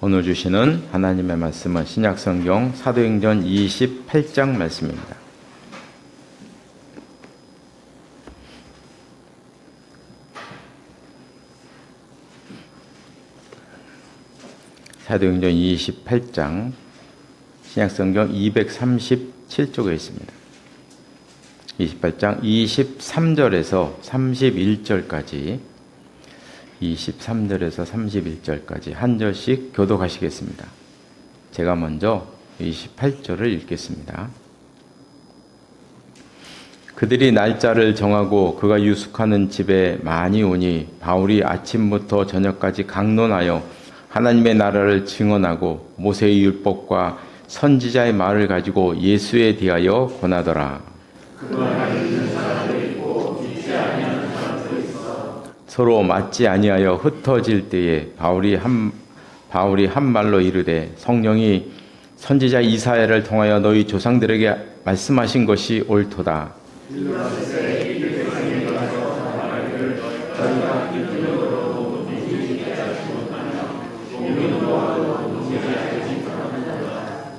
오늘 주시는 하나님의 말씀은 신약성경 사도행전 28장 말씀입니다. 사도행전 28장 신약성경 237쪽에 있습니다. 28장 23절에서 31절까지 23절에서 31절까지 한 절씩 교독하시겠습니다. 제가 먼저 28절을 읽겠습니다. 그들이 날짜를 정하고 그가 유숙하는 집에 많이 오니 바울이 아침부터 저녁까지 강론하여 하나님의 나라를 증언하고 모세의 율법과 선지자의 말을 가지고 예수에 대하여 권하더라. 서로 맞지 아니하여 흩어질 때에 바울이 한 말로 이르되 성령이 선지자 이사야를 통하여 너희 조상들에게 말씀하신 것이 옳도다.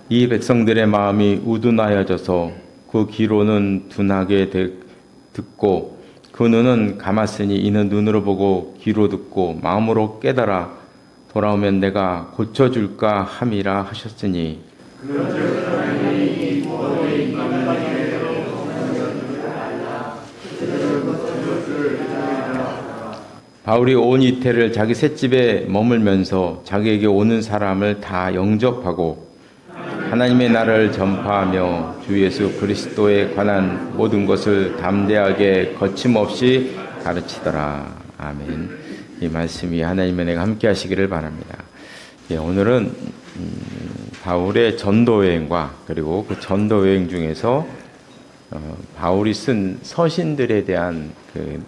이 백성들의 마음이 우둔하여져서 그 귀로는 둔하게 듣고 그 눈은 감았으니 이는 눈으로 보고 귀로 듣고 마음으로 깨달아 돌아오면 내가 고쳐줄까 함이라 하셨으니 바울이 온 이태를 자기 셋집에 머물면서 자기에게 오는 사람을 다 영접하고 하나님의 나라를 전파하며 주 예수 그리스도에 관한 모든 것을 담대하게 거침없이 가르치더라. 아멘. 이 말씀이 하나님의 은혜가 함께 하시기를 바랍니다. 오늘은 바울의 전도여행과 그리고 그 전도여행 중에서 바울이 쓴 서신들에 대한 그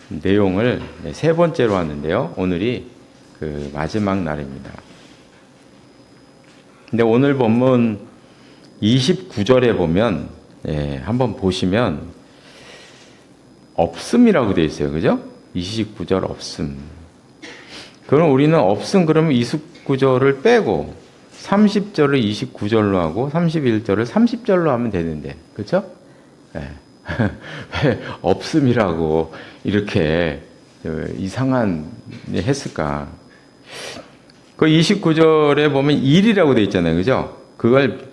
내용을 세 번째로 하는데요. 오늘이 그 마지막 날입니다. 근데 오늘 본문 29절에 보면 한번 보시면 없음이라고 되어 있어요. 그죠? 29절 없음. 그럼 우리는 없음 그러면 29절을 빼고 30절을 29절로 하고 31절을 30절로 하면 되는데. 그렇죠? 네. 왜 없음이라고 이렇게 이상한 했을까? 그 29절에 보면 일이라고 되어 있잖아요. 그죠? 그걸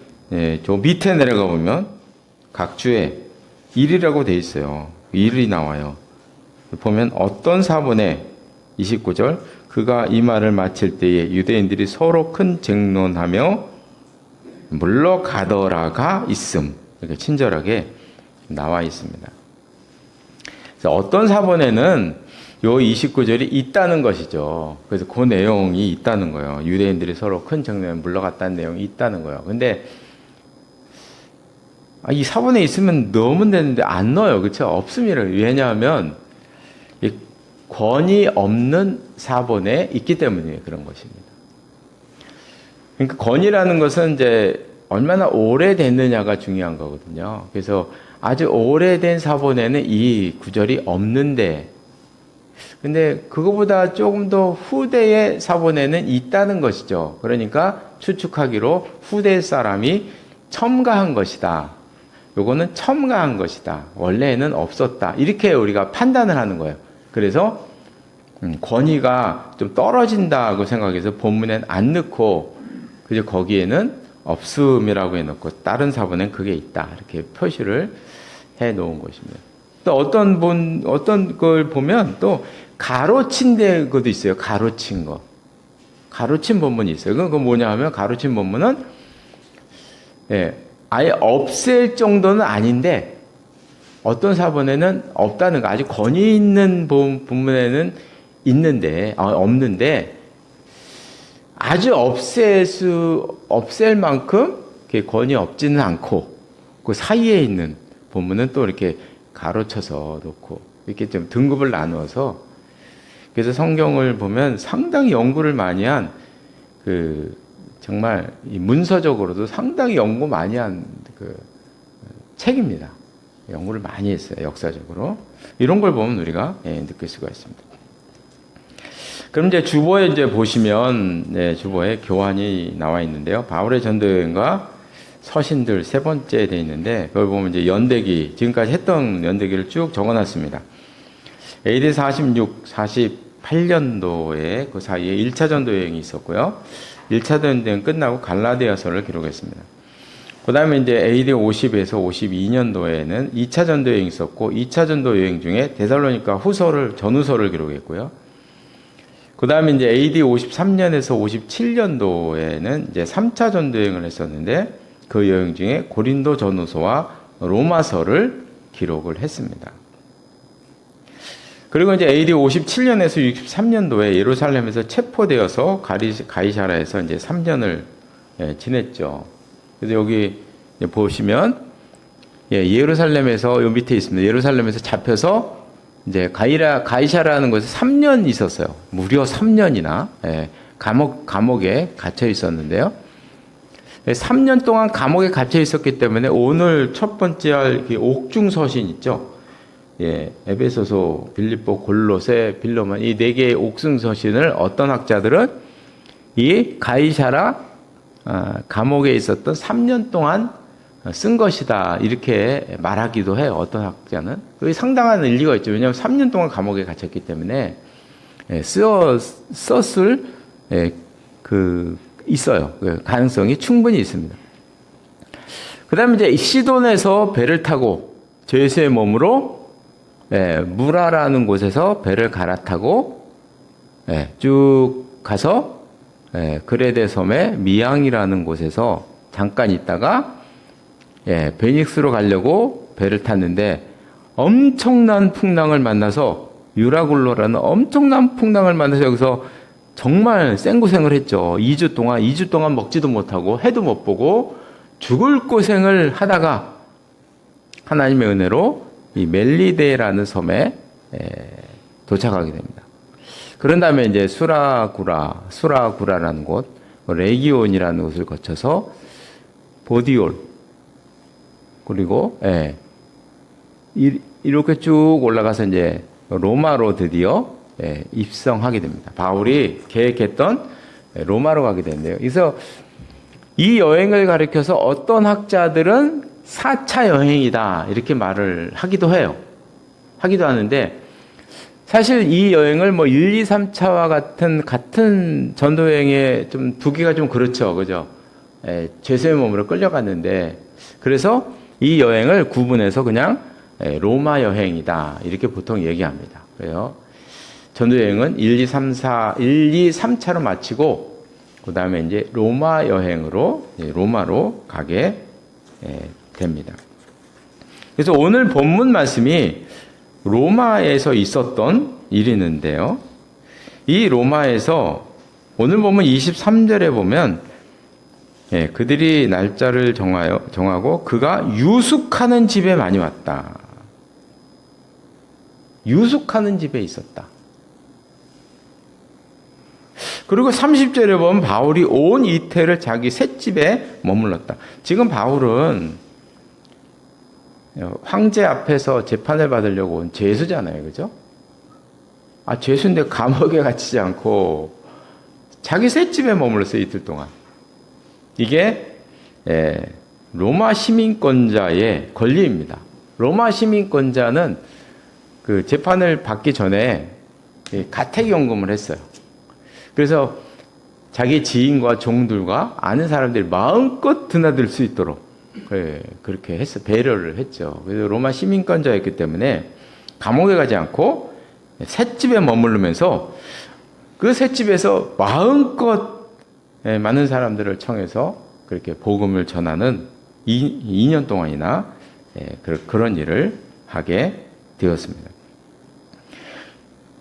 저 밑에 내려가 보면 각 주에 일이라고 되어 있어요. 일이 나와요. 보면 어떤 사본에 29절 그가 이 말을 마칠 때에 유대인들이 서로 큰 쟁론하며 물러가더라가 있음. 이렇게 친절하게 나와 있습니다. 그래서 어떤 사본에는 요 29절이 있다는 것이죠. 그래서 그 내용이 있다는 거예요. 유대인들이 서로 큰 쟁론에 물러갔다는 내용이 있다는 거예요. 근데 이 사본에 있으면 넣으면 되는데 안 넣어요. 그렇죠? 없습니다. 왜냐하면 권위 없는 사본에 있기 때문에 그런 것입니다. 그러니까 권위라는 것은 이제 얼마나 오래됐느냐가 중요한 거거든요. 그래서 아주 오래된 사본에는 이 구절이 없는데 근데 그거보다 조금 더 후대의 사본에는 있다는 것이죠. 그러니까 추측하기로 후대 사람이 첨가한 것이다. 요거는 첨가한 것이다. 원래는 없었다. 이렇게 우리가 판단을 하는 거예요. 그래서 권위가 좀 떨어진다고 생각해서 본문엔 안 넣고 그저 거기에는 없음이라고 해놓고 다른 사본엔 그게 있다. 이렇게 표시를 해 놓은 것입니다. 또 어떤 걸 보면 또 가로친 데도 있어요. 가로친 거. 가로친 본문이 있어요. 그건 뭐냐 하면 가로친 본문은 아예 없앨 정도는 아닌데 어떤 사본에는 없다는 거. 아주 권위 있는 본문에는 없는데 아주 없앨 만큼 권위 없지는 않고 그 사이에 있는 본문은 또 이렇게 가로쳐서 놓고 이렇게 좀 등급을 나누어서 그래서 성경을 보면 상당히 연구를 많이 한 정말 문서적으로도 상당히 연구 많이 한 책입니다. 연구를 많이 했어요. 역사적으로. 이런 걸 보면 우리가 느낄 수가 있습니다. 그럼 이제 주보에 이제 보시면, 네, 주보에 교환이 나와 있는데요. 바울의 전도 여행과 서신들 세 번째 돼 있는데, 그걸 보면 이제 연대기, 지금까지 했던 연대기를 쭉 적어 놨습니다. AD 46, 48년도에 그 사이에 1차 전도 여행이 있었고요. 1차 전도 여행 끝나고 갈라디아서를 기록했습니다. 그 다음에 이제 AD 50에서 52년도에는 2차 전도 여행이 있었고, 2차 전도 여행 중에 데살로니가 후서를, 전후서를 기록했고요. 그 다음에 이제 AD 53년에서 57년도에는 이제 3차 전도 여행을 했었는데, 그 여행 중에 고린도 전후서와 로마서를 기록을 했습니다. 그리고 이제 AD 57년에서 63년도에 예루살렘에서 체포되어서 가이사라에서 이제 3년을 지냈죠. 그래서 여기 보시면 예루살렘에서 요 밑에 있습니다. 예루살렘에서 잡혀서 이제 가이사라는 곳에 3년 있었어요. 무려 3년이나 감옥에 갇혀 있었는데요. 3년 동안 감옥에 갇혀 있었기 때문에 오늘 첫 번째 할 옥중서신 있죠. 에베소서, 빌립보, 골로새, 빌로몬 이 네 개의 옥중서신을 어떤 학자들은 이 가이사라 감옥에 있었던 3년 동안 쓴 것이다 이렇게 말하기도 해요. 어떤 학자는. 그게 상당한 일리가 있죠. 왜냐하면 3년 동안 감옥에 갇혔기 때문에 썼을 있어요. 그 가능성이 충분히 있습니다. 그 다음에 이제 시돈에서 배를 타고 제수의 몸으로 무라라는 곳에서 배를 갈아타고 쭉 가서 그레데 섬의 미양이라는 곳에서 잠깐 있다가 베닉스로 가려고 배를 탔는데 엄청난 풍랑을 만나서 유라굴로라는 엄청난 풍랑을 만나서 여기서 정말 생고생을 했죠. 2주 동안 먹지도 못하고 해도 못 보고 죽을 고생을 하다가 하나님의 은혜로 이 멜리데라는 섬에 도착하게 됩니다. 그런 다음에 이제 수라구라라는 곳, 레기온이라는 곳을 거쳐서 보디올, 그리고 이렇게 쭉 올라가서 이제 로마로 드디어 입성하게 됩니다. 바울이 계획했던 로마로 가게 되는데요. 그래서 이 여행을 가리켜서 어떤 학자들은 4차 여행이다 이렇게 말을 하기도 해요. 하기도 하는데 사실 이 여행을 뭐 1, 2, 3차와 같은 전도 여행에 좀 두기가 좀 그렇죠. 그죠? 죄수의 몸으로 끌려갔는데 그래서 이 여행을 구분해서 그냥 로마 여행이다 이렇게 보통 얘기합니다. 그래요. 전도 여행은 1, 2, 3차로 마치고 그 다음에 이제 로마 여행으로 로마로 가게 됩니다. 그래서 오늘 본문 말씀이 로마에서 있었던 일이 있는데요. 이 로마에서 오늘 보면 23절에 보면 그들이 날짜를 정하고 그가 유숙하는 집에 많이 왔다. 유숙하는 집에 있었다. 그리고 30절에 보면 바울이 온 이태를 자기 셋집에 머물렀다. 지금 바울은 황제 앞에서 재판을 받으려고 온 죄수잖아요. 그죠? 죄수인데 감옥에 갇히지 않고 자기 셋집에 머물렀어요. 이틀 동안. 이게 로마 시민권자의 권리입니다. 로마 시민권자는 그 재판을 받기 전에 가택연금을 했어요. 그래서 자기 지인과 종들과 아는 사람들이 마음껏 드나들 수 있도록 그렇게 배려를 했죠. 그래서 로마 시민권자였기 때문에 감옥에 가지 않고 셋집에 머무르면서 그 셋집에서 마음껏 많은 사람들을 청해서 그렇게 복음을 전하는 2년 동안이나 그런 일을 하게 되었습니다.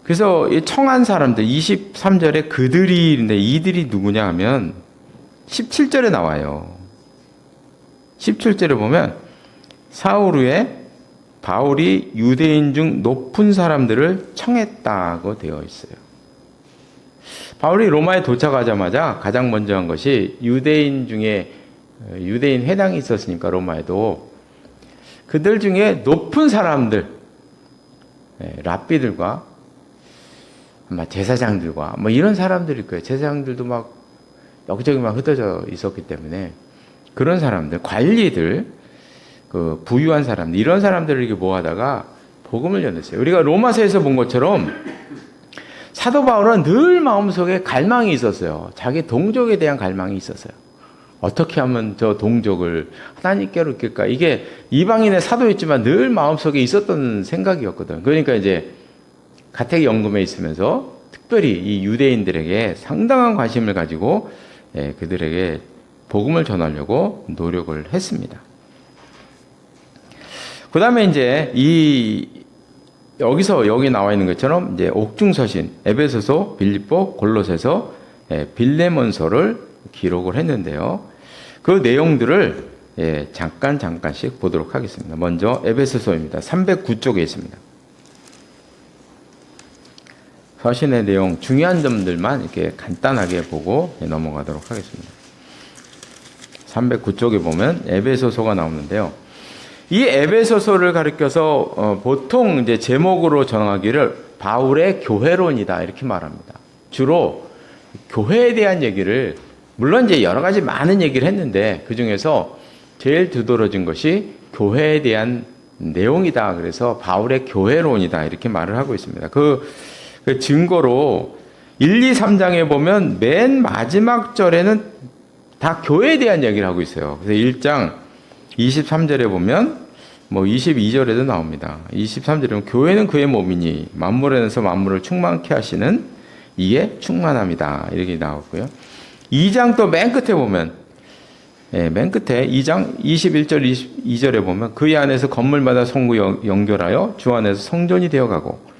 그래서 이 청한 사람들 23절에 그들이인데 이들이 누구냐 하면 17절에 나와요. 17절에 보면 사울 후에 바울이 유대인 중 높은 사람들을 청했다고 되어 있어요. 바울이 로마에 도착하자마자 가장 먼저 한 것이 유대인 중에 유대인 회당이 있었으니까 로마에도 그들 중에 높은 사람들 랍비들과 아마 제사장들과 뭐 이런 사람들일 거예요. 제사장들도 막 여기저기 막 흩어져 있었기 때문에 그런 사람들, 관리들, 그 부유한 사람들, 이런 사람들을 이렇게 모아다가 복음을 전했어요. 우리가 로마서에서 본 것처럼 사도 바울은 늘 마음속에 갈망이 있었어요. 자기 동족에 대한 갈망이 있었어요. 어떻게 하면 저 동족을 하나님께로 이끌까? 이게 이방인의 사도였지만 늘 마음속에 있었던 생각이었거든. 그러니까 이제 가택 연금에 있으면서 특별히 이 유대인들에게 상당한 관심을 가지고 그들에게 복음을 전하려고 노력을 했습니다. 그 다음에 이제 여기 나와 있는 것처럼 이제 옥중서신, 에베소서, 빌립보, 골로새서, 빌레몬서를 기록을 했는데요. 그 내용들을 잠깐씩 보도록 하겠습니다. 먼저 에베소서입니다. 309쪽에 있습니다. 서신의 내용 중요한 점들만 이렇게 간단하게 보고 넘어가도록 하겠습니다. 309쪽에 보면 에베소서가 나오는데요. 이 에베소서를 가리켜서 보통 이제 제목으로 정하기를 바울의 교회론이다 이렇게 말합니다. 주로 교회에 대한 얘기를, 물론 이제 여러 가지 많은 얘기를 했는데 그 중에서 제일 두드러진 것이 교회에 대한 내용이다. 그래서 바울의 교회론이다 이렇게 말을 하고 있습니다. 그 증거로 1, 2, 3장에 보면 맨 마지막 절에는 다 교회에 대한 얘기를 하고 있어요. 그래서 1장 23절에 보면 22절에도 나옵니다. 23절에 보면 교회는 그의 몸이니 만물 안에서 만물을 충만케 하시는 이에 충만함이다. 이렇게 나오고요. 2장 또 맨 끝에 보면 맨 끝에 2장 21절 22절에 보면 그의 안에서 건물마다 성구 연결하여 주 안에서 성전이 되어가고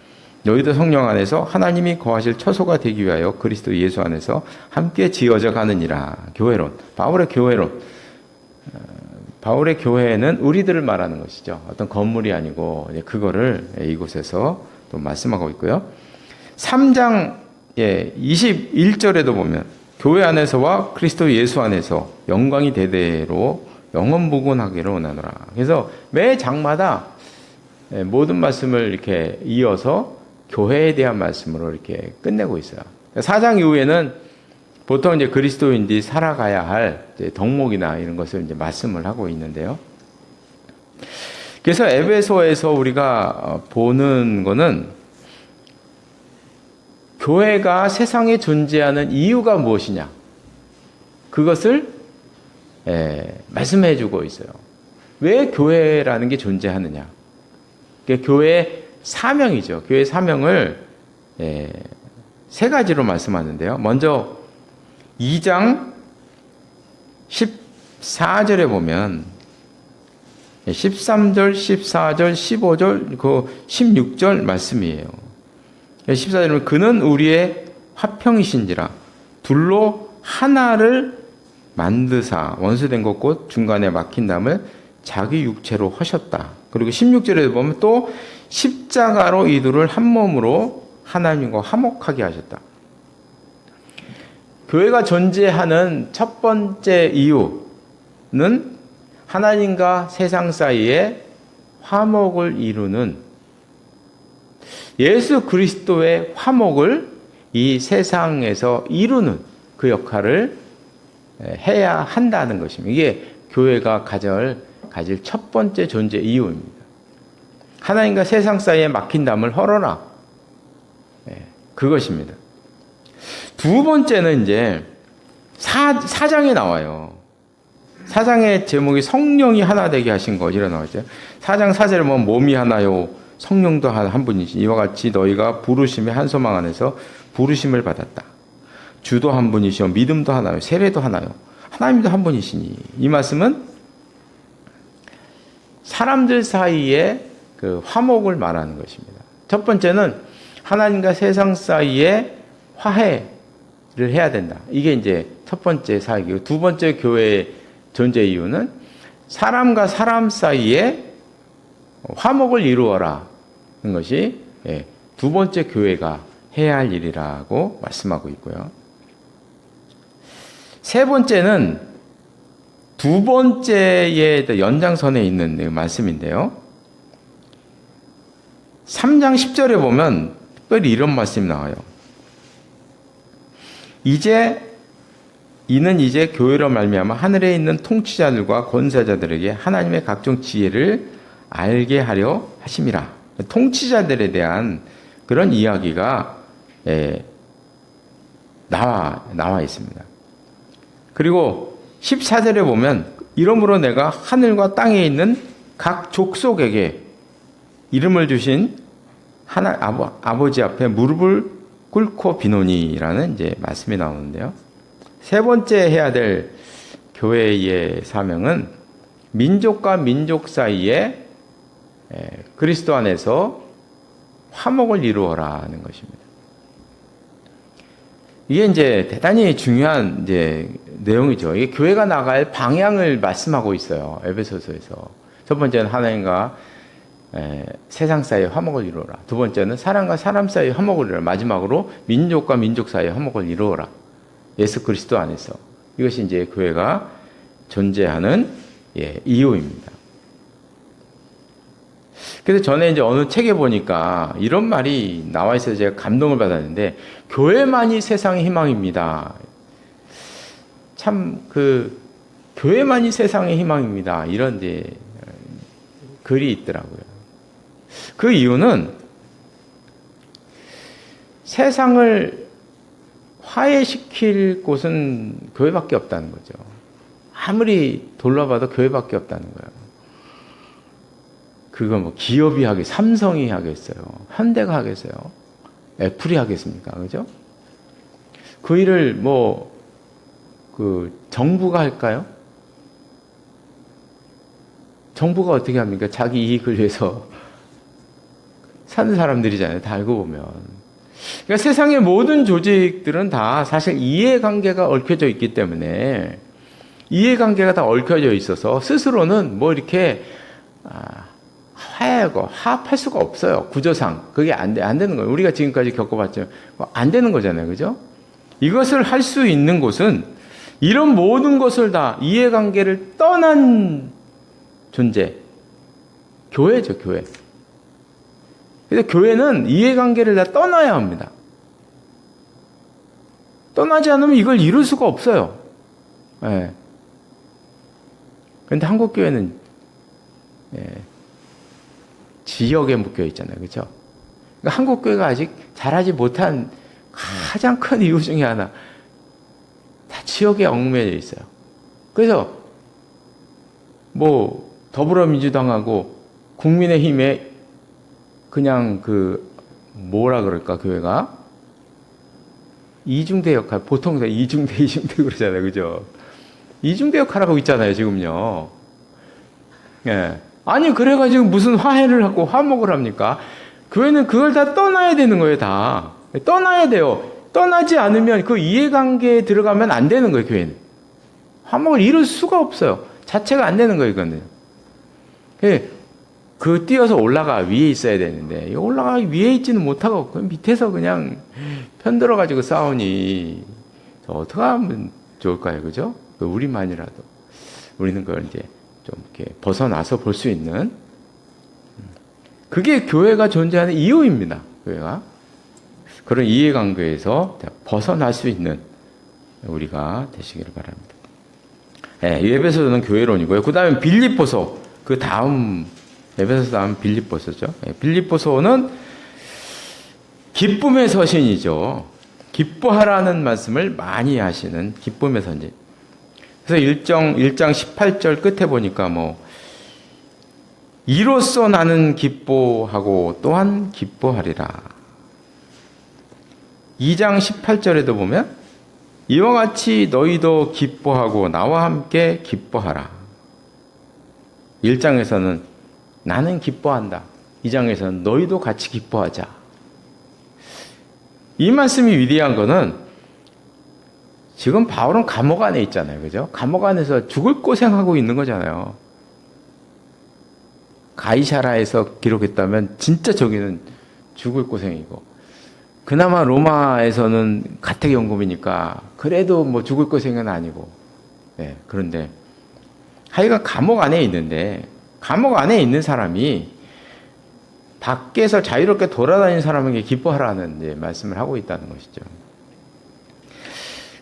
너희도 성령 안에서 하나님이 거하실 처소가 되기 위하여 그리스도 예수 안에서 함께 지어져 가느니라. 교회론, 바울의 교회론. 바울의 교회는 우리들을 말하는 것이죠. 어떤 건물이 아니고 그거를 이곳에서 또 말씀하고 있고요. 3장 21절에도 보면 교회 안에서와 그리스도 예수 안에서 영광이 대대로 영원무궁하기를 원하노라. 그래서 매 장마다 모든 말씀을 이렇게 이어서 교회에 대한 말씀으로 이렇게 끝내고 있어요. 4장 이후에는 보통 이제 그리스도인들이 살아가야 할 덕목이나 이런 것을 이제 말씀을 하고 있는데요. 그래서 에베소에서 우리가 보는 거는 교회가 세상에 존재하는 이유가 무엇이냐, 그것을 말씀해 주고 있어요. 왜 교회라는 게 존재하느냐. 그러니까 교회의 사명이죠. 교회의 사명을 세 가지로 말씀하는데요. 먼저 2장 14절에 보면 13절, 14절, 15절, 그 16절 말씀이에요. 14절은 그는 우리의 화평이신지라 둘로 하나를 만드사 원수된 것 곧 중간에 막힌 담을 자기 육체로 하셨다. 그리고 16절에 보면 또 십자가로 이들을 한 몸으로 하나님과 화목하게 하셨다. 교회가 존재하는 첫 번째 이유는 하나님과 세상 사이에 화목을 이루는, 예수 그리스도의 화목을 이 세상에서 이루는 그 역할을 해야 한다는 것입니다. 이게 교회가 가질 첫 번째 존재 이유입니다. 하나님과 세상 사이에 막힌 담을 헐어라. 그것입니다. 두 번째는 이제 4장에 나와요. 4장의 제목이 성령이 하나 되게 하신 것이라 나와있죠. 4장 4절에 보면 몸이 하나요 성령도 한 분이시 이와 같이 너희가 부르심의 한 소망 안에서 부르심을 받았다. 주도 한 분이시요 믿음도 하나요 세례도 하나요 하나님도 한 분이시니. 이 말씀은 사람들 사이에 그 화목을 말하는 것입니다. 첫 번째는 하나님과 세상 사이에 화해를 해야 된다. 이게 이제 첫 번째 사역이고, 두 번째 교회의 존재 이유는 사람과 사람 사이에 화목을 이루어라 하는 것이 두 번째 교회가 해야 할 일이라고 말씀하고 있고요. 세 번째는 두 번째의 연장선에 있는 말씀인데요. 3장 10절에 보면 특별히 이런 말씀이 나와요. 이는 이제 교회로 말미암아 하늘에 있는 통치자들과 권세자들에게 하나님의 각종 지혜를 알게 하려 하심이라. 통치자들에 대한 그런 이야기가 나와 있습니다. 그리고 14절에 보면 이러므로 내가 하늘과 땅에 있는 각 족속에게 이름을 주신 아버지 앞에 무릎을 꿇고 비노니라는 이제 말씀이 나오는데요. 세 번째 해야 될 교회의 사명은 민족과 민족 사이에 그리스도 안에서 화목을 이루어라는 것입니다. 이게 이제 대단히 중요한 이제 내용이죠. 이게 교회가 나갈 방향을 말씀하고 있어요. 에베소서에서. 첫 번째는 하나님과 세상 사이에 화목을 이루어라. 두 번째는 사람과 사람 사이에 화목을 이루어라. 마지막으로 민족과 민족 사이에 화목을 이루어라. 예수 그리스도 안에서. 이것이 이제 교회가 존재하는 이유입니다. 그래서 전에 이제 어느 책에 보니까 이런 말이 나와 있어서 제가 감동을 받았는데, 교회만이 세상의 희망입니다. 참, 교회만이 세상의 희망입니다. 이런 이제 글이 있더라고요. 그 이유는 세상을 화해시킬 곳은 교회밖에 없다는 거죠. 아무리 돌려봐도 교회밖에 없다는 거예요. 그거 뭐 기업이 하겠어요? 삼성이 하겠어요? 현대가 하겠어요? 애플이 하겠습니까? 그죠? 그 일을 정부가 할까요? 정부가 어떻게 합니까? 자기 이익을 위해서 사는 사람들이잖아요. 다 알고 보면. 그러니까 세상의 모든 조직들은 다 사실 이해관계가 얽혀져 있기 때문에, 이해관계가 다 얽혀져 있어서 스스로는 이렇게 화합할 수가 없어요. 구조상. 그게 안 되는 거예요. 우리가 지금까지 겪어봤죠. 안 되는 거잖아요. 그죠? 이것을 할 수 있는 곳은 이런 모든 것을 다 이해관계를 떠난 존재. 교회죠, 교회. 그래서 교회는 이해관계를 다 떠나야 합니다. 떠나지 않으면 이걸 이룰 수가 없어요. 그런데 한국교회는 지역에 묶여 있잖아요. 그렇죠? 그러니까 한국교회가 아직 잘하지 못한 가장 큰 이유 중에 하나, 다 지역에 얽매여 있어요. 그래서 더불어민주당하고 국민의힘에 그냥 교회가 이중대 역할, 보통 다 이중대 그러잖아요. 그죠? 이중대 역할하고 있잖아요, 지금요. 아니, 그래가지고 무슨 화해를 하고 화목을 합니까? 교회는 그걸 다 떠나야 되는 거예요, 다. 떠나야 돼요. 떠나지 않으면 그 이해관계에 들어가면 안 되는 거예요, 교회는. 화목을 이룰 수가 없어요. 자체가 안 되는 거예요, 이거는. 뛰어서 위에 있어야 되는데, 올라가 위에 있지는 못하고, 밑에서 그냥 편들어가지고 싸우니, 어떻게 하면 좋을까요, 그죠? 우리만이라도. 우리는 그걸 이제 좀 이렇게 벗어나서 볼 수 있는, 그게 교회가 존재하는 이유입니다. 교회가 그런 이해관계에서 벗어날 수 있는 우리가 되시기를 바랍니다. 에베소서는 교회론이고요. 그 다음에 빌립보서, 그 다음 에베소서 다음 빌립보서죠. 빌립보서는 기쁨의 서신이죠. 기뻐하라는 말씀을 많이 하시는 기쁨의 서신. 그래서 1장 18절 끝에 보니까 이로써 나는 기뻐하고 또한 기뻐하리라. 2장 18절에도 보면 이와 같이 너희도 기뻐하고 나와 함께 기뻐하라. 1장에서는 나는 기뻐한다. 2장에서는 너희도 같이 기뻐하자. 이 말씀이 위대한 거는 지금 바울은 감옥 안에 있잖아요. 그죠? 감옥 안에서 죽을 고생하고 있는 거잖아요. 가이사라에서 기록했다면 진짜 저기는 죽을 고생이고, 그나마 로마에서는 가택연금이니까 그래도 죽을 고생은 아니고, 그런데 하여간 감옥 안에 있는데, 감옥 안에 있는 사람이 밖에서 자유롭게 돌아다니는 사람에게 기뻐하라는 말씀을 하고 있다는 것이죠.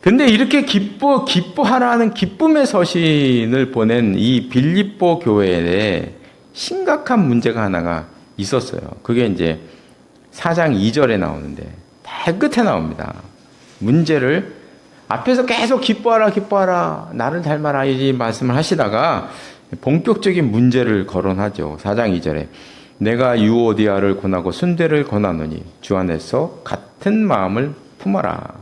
근데 이렇게 기뻐하라는 기쁨의 서신을 보낸 이 빌립보 교회에 심각한 문제가 하나가 있었어요. 그게 이제 4장 2절에 나오는데, 다 끝에 나옵니다. 문제를 앞에서 계속 기뻐하라, 나를 닮아라, 이 말씀을 하시다가 본격적인 문제를 거론하죠. 4장 2절에 내가 유오디아를 권하고 순대를 권하노니 주 안에서 같은 마음을 품어라.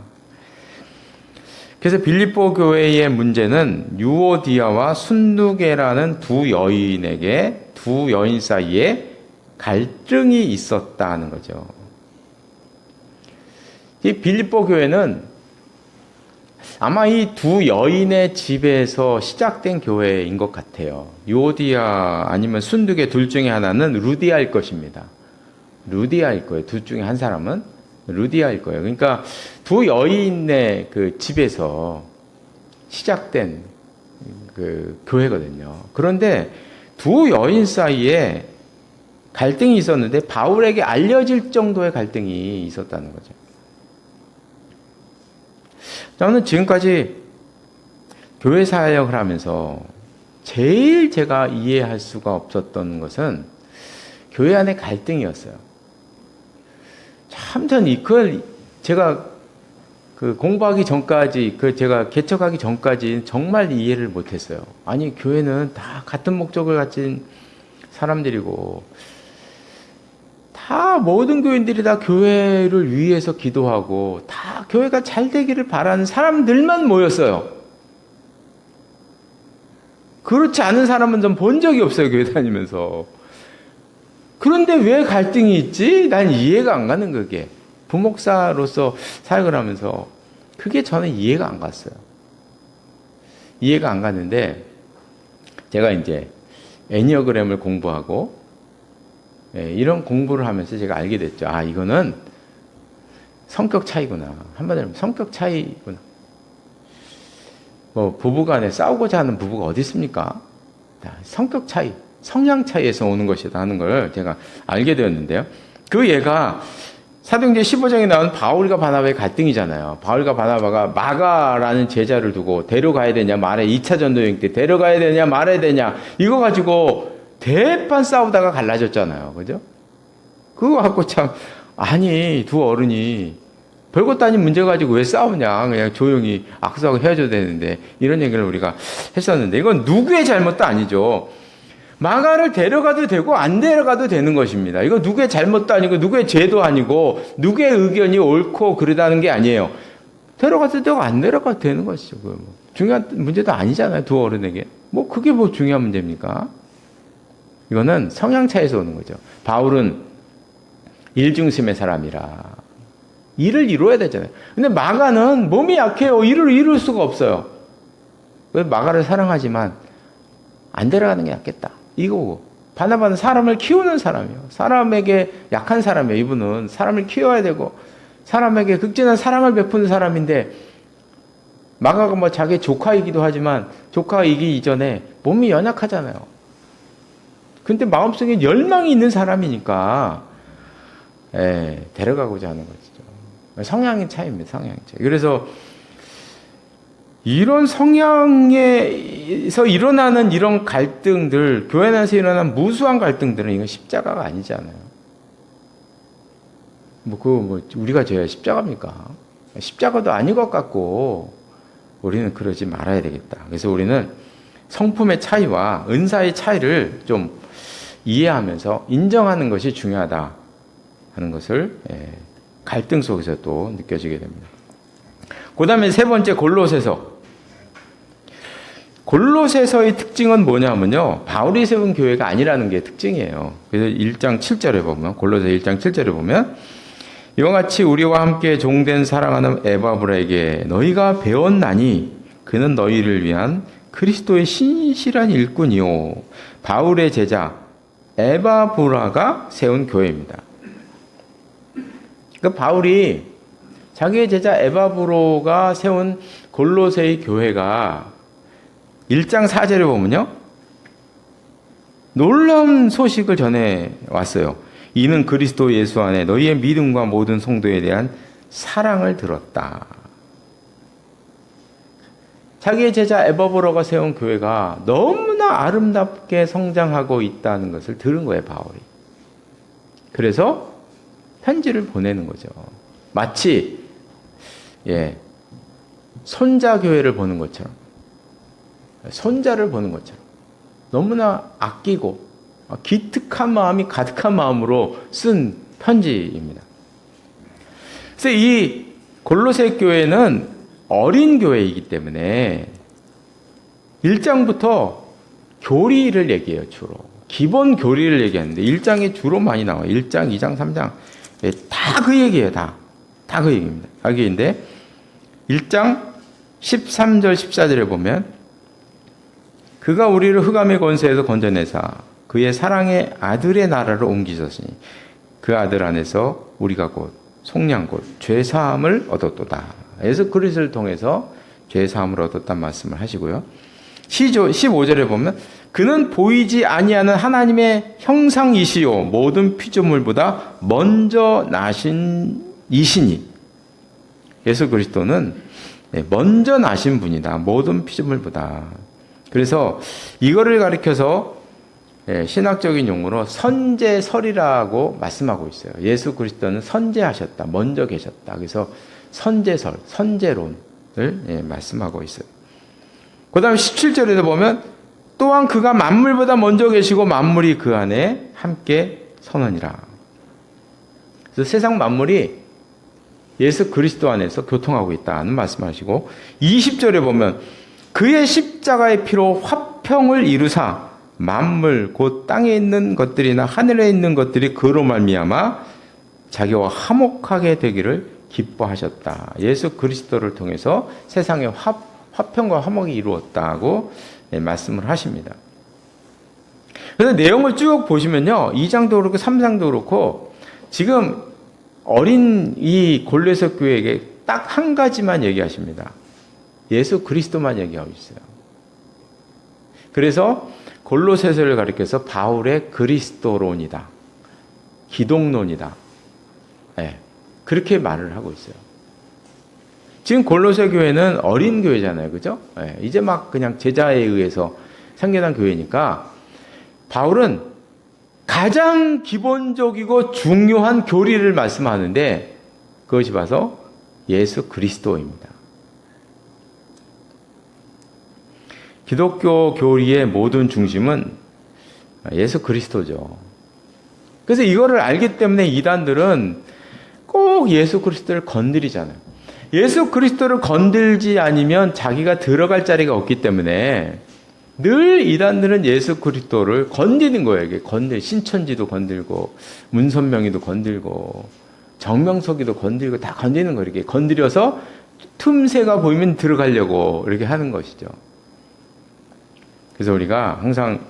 그래서 빌립보 교회의 문제는 유오디아와 순두계라는 두 여인 사이에 갈등이 있었다는 거죠. 이 빌립보 교회는 아마 이 두 여인의 집에서 시작된 교회인 것 같아요. 유오디아 아니면 순두계 둘 중에 하나는 루디아일 것입니다. 루디아일 거예요. 둘 중에 한 사람은 루디아일 거예요. 그러니까 두 여인의 그 집에서 시작된 그 교회거든요. 그런데 두 여인 사이에 갈등이 있었는데 바울에게 알려질 정도의 갈등이 있었다는 거죠. 저는 지금까지 교회 사역을 하면서 제일 제가 이해할 수가 없었던 것은 교회 안의 갈등이었어요. 참 그걸 제가 그 공부하기 전까지, 제가 개척하기 전까지 정말 이해를 못했어요. 아니, 교회는 다 같은 목적을 가진 사람들이고, 다 모든 교인들이 다 교회를 위해서 기도하고, 다 교회가 잘 되기를 바라는 사람들만 모였어요. 그렇지 않은 사람은 좀 본 적이 없어요, 교회 다니면서. 그런데 왜 갈등이 있지? 난 이해가 안 가는 그게. 부목사로서 사역을 하면서 그게 저는 이해가 안 갔어요. 이해가 안 갔는데 제가 이제 애니어그램을 공부하고 이런 공부를 하면서 제가 알게 됐죠. 아, 이거는 성격 차이구나. 한마디로 하면 성격 차이구나. 뭐 부부간에 싸우고자 하는 부부가 어디 있습니까? 성격 차이, 성향 차이에서 오는 것이다 하는 걸 제가 알게 되었는데요. 그 예가 사도행전 15장에 나온 바울과 바나바의 갈등이잖아요. 바울과 바나바가 마가라는 제자를 두고 데려가야 되냐 말아야, 2차 전도여행 때 데려가야 되냐 말아야 되냐, 이거 가지고 대판 싸우다가 갈라졌잖아요. 그죠? 그거 갖고 참, 아니, 두 어른이 별것도 아닌 문제 가지고 왜 싸우냐, 그냥 조용히 악수하고 헤어져야 되는데, 이런 얘기를 우리가 했었는데, 이건 누구의 잘못도 아니죠. 마가를 데려가도 되고 안 데려가도 되는 것입니다. 이거 누구의 잘못도 아니고 누구의 죄도 아니고 누구의 의견이 옳고 그러다는 게 아니에요. 데려가도 되고 안 데려가도 되는 것이죠. 뭐 중요한 문제도 아니잖아요. 두 어른에게. 뭐 그게 뭐 중요한 문제입니까? 이거는 성향 차이에서 오는 거죠. 바울은 일중심의 사람이라 일을 이루어야 되잖아요. 근데 마가는 몸이 약해요. 일을 이룰 수가 없어요. 그래서 마가를 사랑하지만 안 데려가는 게 낫겠다. 이거고, 바나바는 사람을 키우는 사람이에요. 사람에게 약한 사람이에요. 이분은 사람을 키워야 되고 사람에게 극진한 사랑을 베푸는 사람인데, 마가가 뭐 자기 조카이기도 하지만 조카이기 이전에 몸이 연약하잖아요. 근데 마음속에 열망이 있는 사람이니까 데려가고자 하는 것이죠. 성향의 차이입니다. 성향의 차이. 그래서 이런 성향에서 일어나는 이런 갈등들, 교회 안에서 일어나는 무수한 갈등들은 이건 십자가가 아니잖아요. 우리가 져야 십자가입니까? 십자가도 아닌 것 같고, 우리는 그러지 말아야 되겠다. 그래서 우리는 성품의 차이와 은사의 차이를 좀 이해하면서 인정하는 것이 중요하다 하는 것을 갈등 속에서 또 느껴지게 됩니다. 그 다음에 세 번째, 골로새서의 특징은 뭐냐면요, 바울이 세운 교회가 아니라는 게 특징이에요. 그래서 1장 7절에 보면, 골로새 1장 7절에 보면, 이와 같이 우리와 함께 종된 사랑하는 에바브라에게 너희가 배웠나니 그는 너희를 위한 그리스도의 신실한 일꾼이요 바울의 제자 에바브라가 세운 교회입니다. 그러니까 바울이 자기의 제자 에바브로가 세운 골로새의 교회가 1장 4절에 보면요, 놀라운 소식을 전해 왔어요. 이는 그리스도 예수 안에 너희의 믿음과 모든 성도에 대한 사랑을 들었다. 자기의 제자 에버브로가 세운 교회가 너무나 아름답게 성장하고 있다는 것을 들은 거예요, 바울이. 그래서 편지를 보내는 거죠. 마치 손자 교회를 보는 것처럼, 손자를 보는 것처럼 너무나 아끼고 기특한 마음이 가득한 마음으로 쓴 편지입니다. 그래서 이 골로새 교회는 어린 교회이기 때문에 1장부터 교리를 얘기해요, 주로. 기본 교리를 얘기하는데 1장에 주로 많이 나와요. 1장, 2장, 3장. 다 그 얘기예요, 다 그 얘기입니다. 그 얘기인데 1장 13절, 14절에 보면 그가 우리를 흑암의 권세에서 건져내사 그의 사랑의 아들의 나라로 옮기셨으니 그 아들 안에서 우리가 곧 속량 곧 죄사함을 얻었도다. 예수 그리스도를 통해서 죄사함을 얻었다는 말씀을 하시고요. 15절에 보면 그는 보이지 아니하는 하나님의 형상이시요 모든 피조물보다 먼저 나신 이시니 예수 그리스도는 먼저 나신 분이다. 모든 피조물보다. 그래서 이거를 가리켜서 신학적인 용어로 선제설이라고 말씀하고 있어요. 예수 그리스도는 선제하셨다. 먼저 계셨다. 그래서 선제설, 선제론을 말씀하고 있어요. 그 다음에 17절에도 보면 또한 그가 만물보다 먼저 계시고 만물이 그 안에 함께 선언이라. 그래서 세상 만물이 예수 그리스도 안에서 교통하고 있다는 말씀하시고 20절에 보면 그의 십자가의 피로 화평을 이루사 만물 곧 땅에 있는 것들이나 하늘에 있는 것들이 그로 말미암아 자기와 화목하게 되기를 기뻐하셨다. 예수 그리스도를 통해서 세상의 화평과 화목이 이루었다고 말씀을 하십니다. 그래서 내용을 쭉 보시면요. 2장도 그렇고 3장도 그렇고 지금 어린 이 골로새 교회에게 딱 한 가지만 얘기하십니다. 예수 그리스도만 얘기하고 있어요. 그래서 골로새서를 가리켜서 바울의 그리스도론이다. 기독론이다. 그렇게 말을 하고 있어요. 지금 골로새 교회는 어린 교회잖아요. 그죠? 이제 막 그냥 제자에 의해서 생겨난 교회니까 바울은 가장 기본적이고 중요한 교리를 말씀하는데 그것이 바로 예수 그리스도입니다. 기독교 교리의 모든 중심은 예수 그리스도죠. 그래서 이거를 알기 때문에 이단들은 꼭 예수 그리스도를 건드리잖아요. 예수 그리스도를 건들지 않으면 자기가 들어갈 자리가 없기 때문에 늘 이단들은 예수 그리스도를 건드리는 거예요. 신천지도 건들고 문선명이도 건들고 정명석이도 건들고 다 건드리는 거예요. 이렇게 건드려서 틈새가 보이면 들어가려고 이렇게 하는 것이죠. 그래서 우리가 항상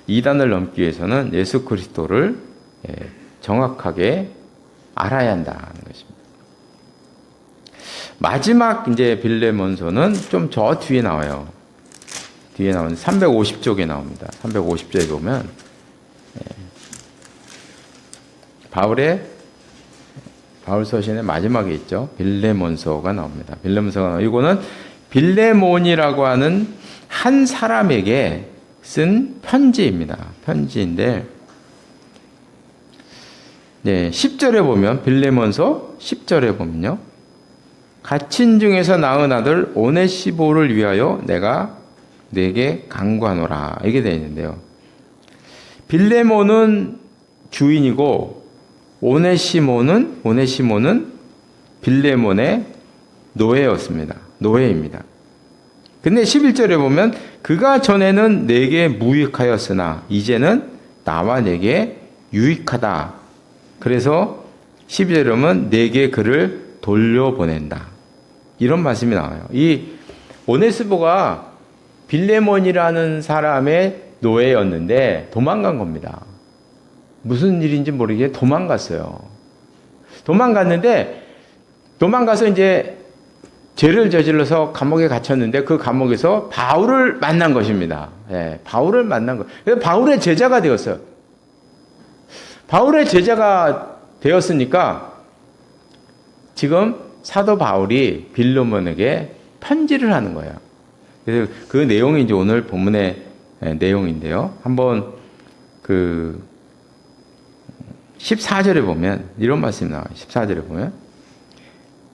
이단을 넘기 위해서는 예수 그리스도를 정확하게 알아야 한다는 것입니다. 마지막 이제 빌레몬서는 좀 저 뒤에 나와요. 뒤에 나오는 350쪽에 나옵니다. 350쪽에 보면 바울 서신의 마지막에 있죠. 빌레몬서가 나옵니다. 빌레몬서가 이거는 빌레몬이라고 하는 한 사람에게 쓴 편지입니다. 편지인데 10절에 보면 빌레몬서 10절에 보면요. 갇힌 중에서 낳은 아들 오네시보를 위하여 내가 내게 간구하노라. 이렇게 되어 있는데요. 빌레몬은 주인이고 오네시모는 빌레몬의 노예였습니다. 노예입니다. 근데 11절에 보면 그가 전에는 내게 무익하였으나 이제는 나와 내게 유익하다. 그래서 12절에 보면 내게 그를 돌려보낸다. 이런 말씀이 나와요. 이 오네시보가 빌레몬이라는 사람의 노예였는데 도망간 겁니다. 무슨 일인지 모르게 도망갔어요. 도망가서 이제 죄를 저질러서 감옥에 갇혔는데 그 감옥에서 바울을 만난 것입니다. 바울을 만난 거. 그래서 바울의 제자가 되었어요. 바울의 제자가 되었으니까 지금 사도 바울이 빌레몬에게 편지를 하는 거예요. 그래서 그 내용이 이제 오늘 본문의 내용인데요. 한번 그 14절에 보면 이런 말씀이 나와요. 14절에 보면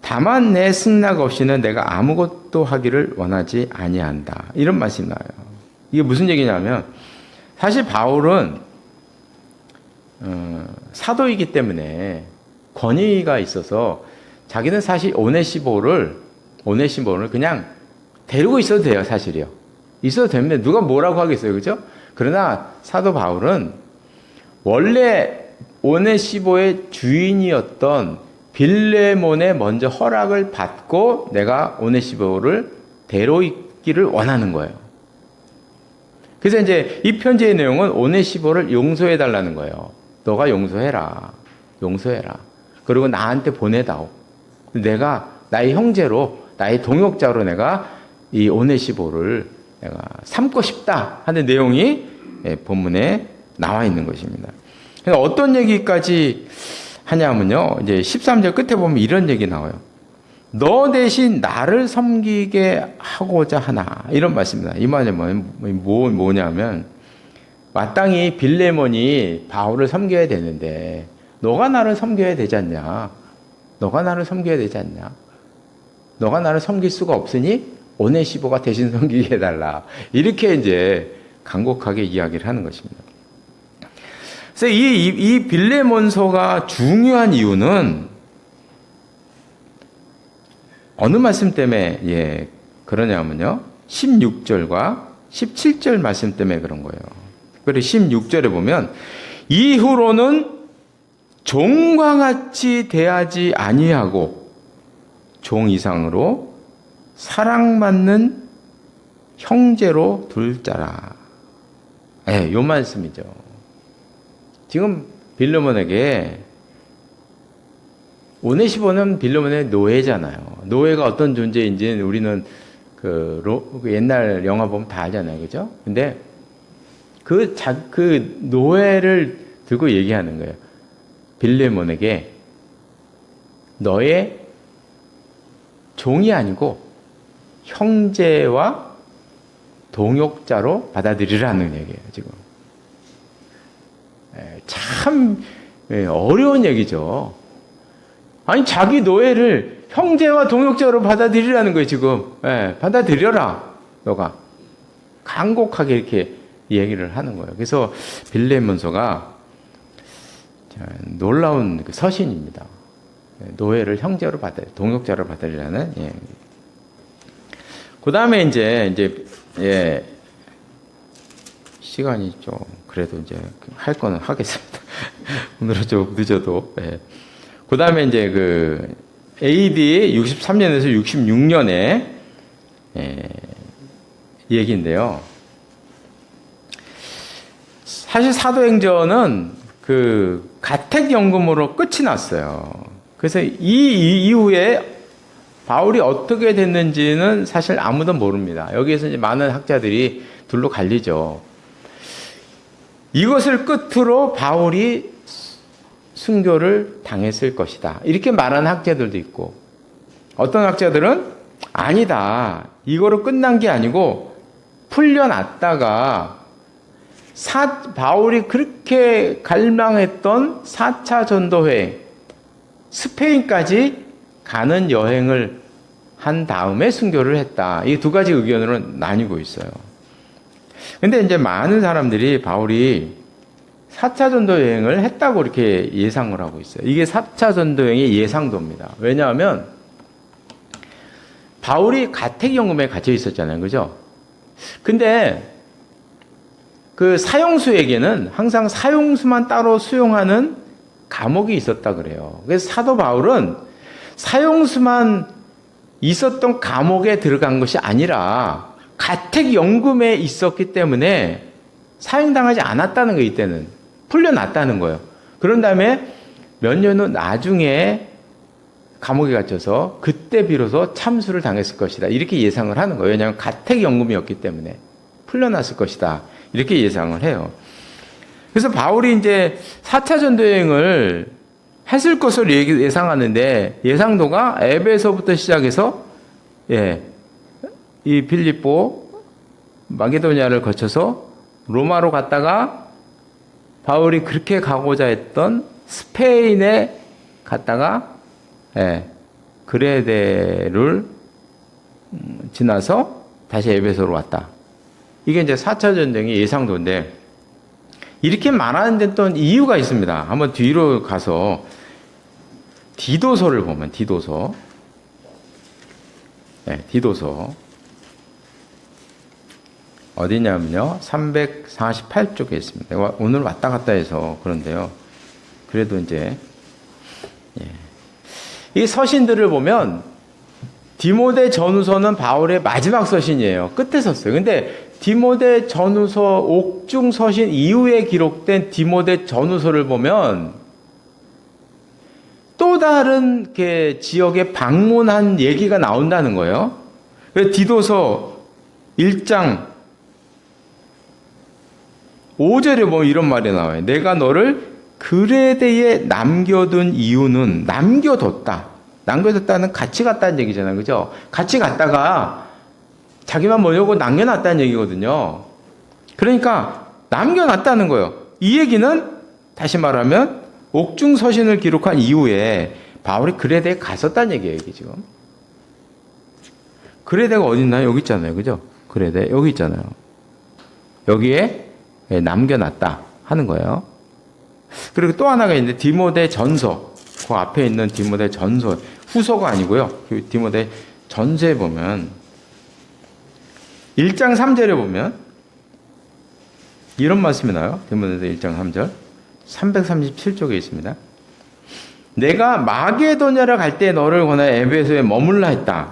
다만 내 승낙 없이는 내가 아무것도 하기를 원하지 아니한다. 이런 말씀이 나와요. 이게 무슨 얘기냐면 사실 바울은 사도이기 때문에 권위가 있어서 자기는 사실 오네시모를 그냥 데리고 있어도 돼요, 사실이요. 있어도 됩니다. 누가 뭐라고 하겠어요, 그죠? 그러나 사도 바울은 원래 오네시모의 주인이었던 빌레몬의 먼저 허락을 받고 내가 오네시모를 데려있기를 원하는 거예요. 그래서 이제 이 편지의 내용은 오네시모를 용서해 달라는 거예요. 너가 용서해라. 그리고 나한테 보내다오. 내가 나의 형제로, 나의 동역자로 내가 이 오네시모를 내가 삼고 싶다 하는 내용이 본문에 나와 있는 것입니다. 그러니까 어떤 얘기까지 하냐면요. 이제 13절 끝에 보면 이런 얘기 나와요. 너 대신 나를 섬기게 하고자 하나. 이런 말씀입니다. 이 말이 뭐냐면 마땅히 빌레몬이 바울을 섬겨야 되는데 너가 나를 섬겨야 되지 않냐. 너가 나를 섬길 수가 없으니 오네시모가 대신 섬기게 해달라. 이렇게 이제 간곡하게 이야기를 하는 것입니다. 그래서 이 빌레몬서가 중요한 이유는 어느 말씀 때문에 그러냐면요. 16절과 17절 말씀 때문에 그런 거예요. 그리고 16절에 보면 이후로는 종과 같이 대하지 아니하고 종 이상으로 사랑받는 형제로 둘 자라. 요 말씀이죠. 지금 빌레몬에게 오네시모는 빌레몬의 노예잖아요. 노예가 어떤 존재인지는 우리는 그 옛날 영화 보면 다 알잖아요. 그죠? 근데 그 노예를 들고 얘기하는 거예요. 빌레몬에게 너의 종이 아니고 형제와 동역자로 받아들이라는 얘기예요, 지금. 참 어려운 얘기죠. 아니, 자기 노예를 형제와 동역자로 받아들이라는 거예요, 지금. 받아들여라, 너가. 간곡하게 이렇게 얘기를 하는 거예요. 그래서 빌레몬서가 놀라운 서신입니다. 노예를 형제로 동역자로 받아들이라는. 그 다음에 이제 시간이 좀 그래도 이제 할 거는 하겠습니다. 오늘은 좀 늦어도. 그 다음에 이제 그 AD 63년에서 66년에 얘기인데요. 사실 사도행전은 그 가택연금으로 끝이 났어요. 그래서 이 이후에 바울이 어떻게 됐는지는 사실 아무도 모릅니다. 여기에서 이제 많은 학자들이 둘로 갈리죠. 이것을 끝으로 바울이 순교를 당했을 것이다. 이렇게 말하는 학자들도 있고, 어떤 학자들은 아니다. 이거로 끝난 게 아니고 풀려났다가 바울이 그렇게 갈망했던 4차 전도회 스페인까지 가는 여행을 한 다음에 순교를 했다. 이 두 가지 의견으로 나뉘고 있어요. 근데 이제 많은 사람들이 바울이 4차 전도 여행을 했다고 이렇게 예상을 하고 있어요. 이게 4차 전도 여행의 예상도입니다. 왜냐하면 바울이 가택연금에 갇혀 있었잖아요. 그죠? 근데 그 사형수에게는 항상 사형수만 따로 수용하는 감옥이 있었다 그래요. 그래서 사도 바울은 사형수만 있었던 감옥에 들어간 것이 아니라 가택연금에 있었기 때문에 사형당하지 않았다는 거예요. 이때는 풀려났다는 거예요. 그런 다음에 몇 년 후 나중에 감옥에 갇혀서 그때 비로소 참수를 당했을 것이다. 이렇게 예상을 하는 거예요. 왜냐하면 가택연금이었기 때문에 풀려났을 것이다. 이렇게 예상을 해요. 그래서 바울이 이제 4차 전도여행을 했을 것으로 예상하는데 예상도가 에베소부터 시작해서 이 빌립보, 마게도냐를 거쳐서 로마로 갔다가 바울이 그렇게 가고자 했던 스페인에 갔다가 그레데를 지나서 다시 에베소로 왔다. 이게 이제 4차 전쟁의 예상도인데 이렇게 말하는 데 또 이유가 있습니다. 한번 뒤로 가서 디도서를 보면 디도서 어디냐면요 348쪽에 있습니다. 오늘 왔다 갔다 해서 그런데요. 그래도 이제 이 서신들을 보면 디모데 전후서는 바울의 마지막 서신이에요. 끝에 썼어요. 근데 디모데 전후서 옥중 서신 이후에 기록된 디모데 전후서를 보면 또 다른 지역에 방문한 얘기가 나온다는 거예요. 그래서 디도서 1장 5절에 보면 이런 말이 나와요. 내가 너를 그레데에 남겨둔 이유는 남겨뒀다는 같이 갔다는 얘기잖아요. 그죠? 같이 갔다가 자기만 뭐냐고 남겨놨다는 얘기거든요. 그러니까 남겨놨다는 거예요. 이 얘기는 다시 말하면 옥중 서신을 기록한 이후에 바울이 그레데에 갔었다는 얘기예요. 이게 지금. 그레데가 어디 있나요? 여기 있잖아요. 그죠? 그레데 여기 있잖아요. 여기에 남겨놨다 하는 거예요. 그리고 또 하나가 있는데 디모데 전서, 그 앞에 있는 디모데 전서, 후서가 아니고요. 그 디모데 전서에 보면 1장 3절에 보면 이런 말씀이 나와요. 디모데서 1장 3절 337쪽에 있습니다. 내가 마게도냐를 갈 때 너를 권하여 에베소에 머물라 했다.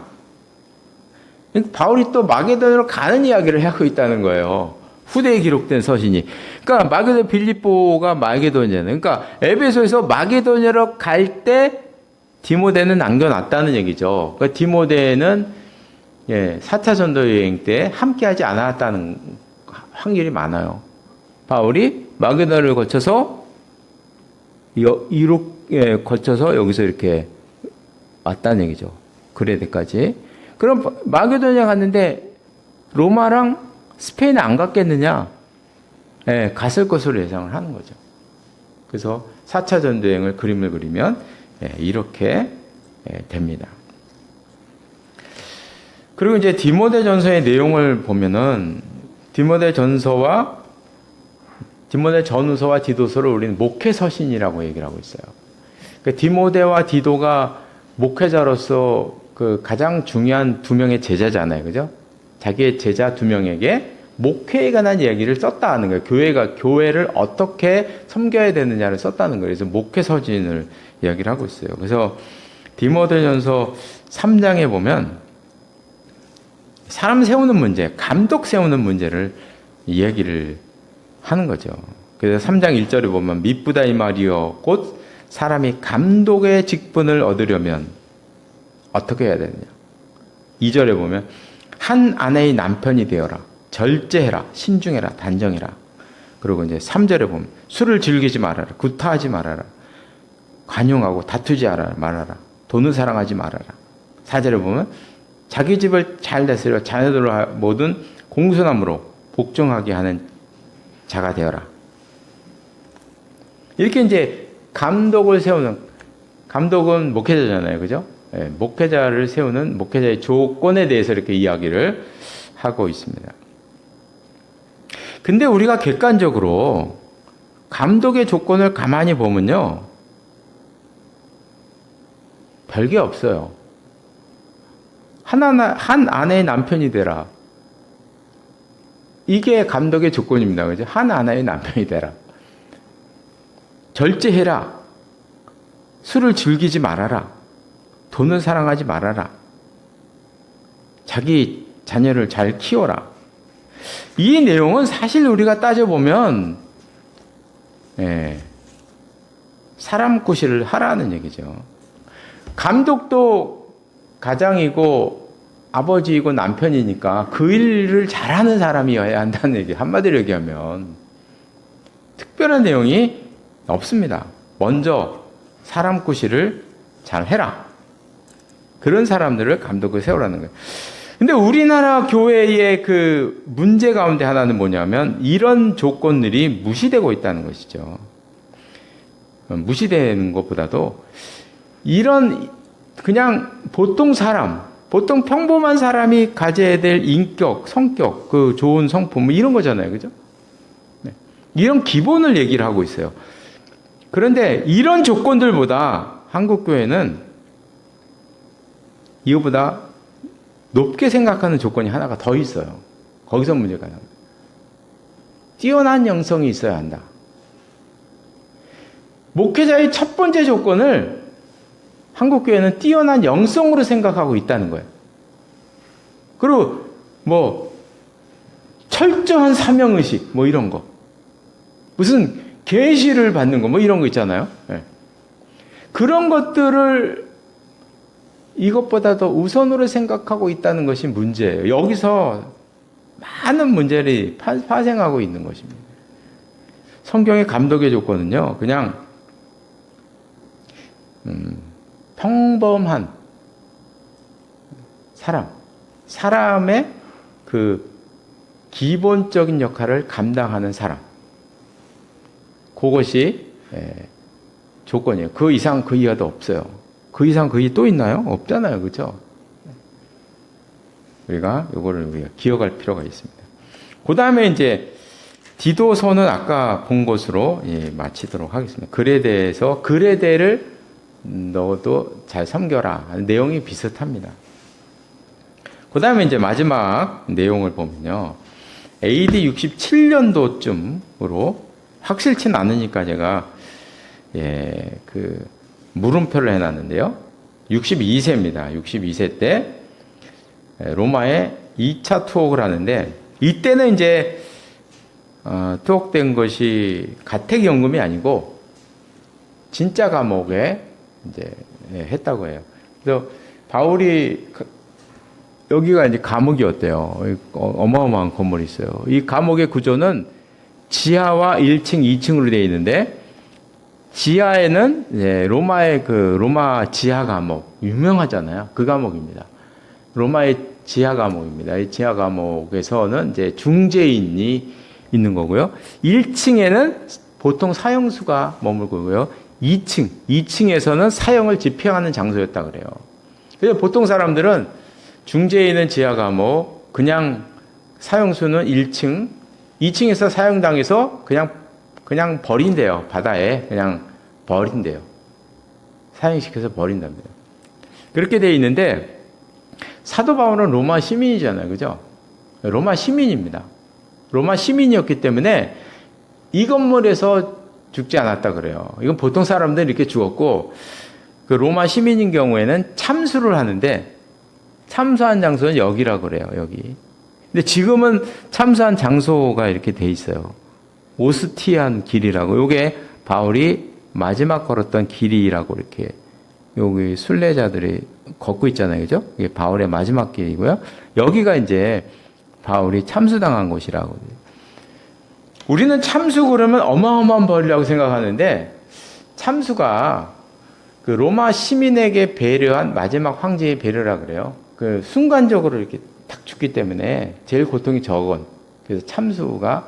바울이 또 마게도냐로 가는 이야기를 하고 있다는 거예요. 후대에 기록된 서신이. 그러니까 마게도냐 빌립보가 마게도냐는 그러니까 에베소에서 마게도냐로 갈 때 디모데는 남겨놨다는 얘기죠. 그러니까 디모데는 4차 전도 여행 때 함께하지 않았다는 확률이 많아요. 바울이 마게도냐를 거쳐서 거쳐서 여기서 이렇게 왔다는 얘기죠. 그레데까지. 그럼 마게도냐 갔는데 로마랑 스페인에 안 갔겠느냐? 갔을 것으로 예상을 하는 거죠. 그래서 4차 전도여행을 그림을 그리면 이렇게 됩니다. 그리고 이제 디모데 전서의 내용을 보면은 디모데 전서와 디모데 전후서와 디도서를 우리는 목회 서신이라고 얘기를 하고 있어요. 그러니까 디모데와 디도가 목회자로서 그 가장 중요한 두 명의 제자잖아요. 그죠? 자기의 제자 두 명에게 목회에 관한 이야기를 썼다 하는 거예요. 교회를 어떻게 섬겨야 되느냐를 썼다는 거예요. 그래서 목회 서신을 이야기를 하고 있어요. 그래서 디모데전서 3장에 보면 사람 세우는 문제, 감독 세우는 문제를 이야기를 하는 거죠. 그래서 3장 1절에 보면 미쁘다 이 말이여 곧 사람이 감독의 직분을 얻으려면 어떻게 해야 되느냐. 2절에 보면 한 아내의 남편이 되어라. 절제해라. 신중해라. 단정해라. 그리고 이제 3절에 보면 술을 즐기지 말아라. 구타하지 말아라. 관용하고 다투지 말아라. 돈을 사랑하지 말아라. 4절에 보면 자기 집을 잘 다스려 자녀들을 모든 공손함으로 복종하게 하는 자가 되어라. 이렇게 이제 감독을 세우는, 감독은 목회자잖아요. 그죠? 목회자를 세우는 목회자의 조건에 대해서 이렇게 이야기를 하고 있습니다. 근데 우리가 객관적으로 감독의 조건을 가만히 보면요. 별게 없어요. 한 아내의 남편이 되라. 이게 감독의 조건입니다. 그죠? 한 아내의 남편이 되라. 절제해라. 술을 즐기지 말아라. 돈을 사랑하지 말아라. 자기 자녀를 잘 키워라. 이 내용은 사실 우리가 따져보면 사람 구실을 하라는 얘기죠. 감독도 가장이고 아버지이고 남편이니까 그 일을 잘하는 사람이어야 한다는 얘기. 한마디로 얘기하면 특별한 내용이 없습니다. 먼저 사람 구실을 잘 해라. 그런 사람들을 감독을 세우라는 거예요. 근데 우리나라 교회의 그 문제 가운데 하나는 뭐냐면 이런 조건들이 무시되고 있다는 것이죠. 무시되는 것보다도 이런 그냥 보통 사람, 보통 평범한 사람이 가져야 될 인격, 성격, 그 좋은 성품 뭐 이런 거잖아요. 그죠? 네. 이런 기본을 얘기를 하고 있어요. 그런데 이런 조건들보다 한국 교회는 이거보다 높게 생각하는 조건이 하나가 더 있어요. 거기서 문제가 나요. 뛰어난 영성이 있어야 한다. 목회자의 첫 번째 조건을 한국교회는 뛰어난 영성으로 생각하고 있다는 거예요. 그리고 뭐 철저한 사명의식 뭐 이런 거. 무슨 계시를 받는 거 뭐 이런 거 있잖아요. 네. 그런 것들을 이것보다 더 우선으로 생각하고 있다는 것이 문제예요. 여기서 많은 문제들이 파생하고 있는 것입니다. 성경의 감독의 조건은요, 그냥 평범한 사람의 그 기본적인 역할을 감당하는 사람. 그것이 조건이에요. 그 이상 그 이하도 없어요. 그 이상 그 이 또 있나요? 없잖아요. 그렇죠? 우리가 기억할 필요가 있습니다. 그 다음에 이제 디도서는 아까 본 것으로 마치도록 하겠습니다. 글에 대해서 글에대를 너도 잘 섬겨라 하는 내용이 비슷합니다. 그 다음에 이제 마지막 내용을 보면요. AD 67년도쯤으로 확실치는 않으니까 제가 그 물음표를 해놨는데요. 62세입니다. 62세 때 로마에 2차 투옥을 하는데 이때는 이제 투옥된 것이 가택연금이 아니고 진짜 감옥에 이제 했다고 해요. 그래서 바울이 여기가 이제 감옥이었대요. 어마어마한 건물이 있어요. 이 감옥의 구조는 지하와 1층, 2층으로 되어 있는데 지하에는 로마의 로마 지하 감옥 유명하잖아요. 그 감옥입니다. 로마의 지하 감옥입니다. 이 지하 감옥에서는 이제 중재인이 있는 거고요. 1층에는 보통 사형수가 머물고요. 2층에서는 사형을 집행하는 장소였다 그래요. 그래서 보통 사람들은 중재인은 지하 감옥, 그냥 사형수는 1층, 2층에서 사형당해서 그냥 버린대요. 바다에 그냥 버린대요. 사형시켜서 버린답니다. 그렇게 돼 있는데 사도 바울은 로마 시민이잖아요. 그죠? 로마 시민입니다. 로마 시민이었기 때문에 이 건물에서 죽지 않았다 그래요. 이건 보통 사람들은 이렇게 죽었고 그 로마 시민인 경우에는 참수를 하는데 참수한 장소는 여기라고 그래요. 여기. 근데 지금은 참수한 장소가 이렇게 돼 있어요. 오스티안 길이라고. 이게 바울이 마지막 걸었던 길이라고 이렇게 여기 순례자들이 걷고 있잖아요. 그죠? 이게 바울의 마지막 길이고요. 여기가 이제 바울이 참수당한 곳이라고. 우리는 참수 그러면 어마어마한 벌이라고 생각하는데 참수가 그 로마 시민에게 배려한 마지막 황제의 배려라 그래요. 그 순간적으로 이렇게 탁 죽기 때문에 제일 고통이 적은 그래서 참수가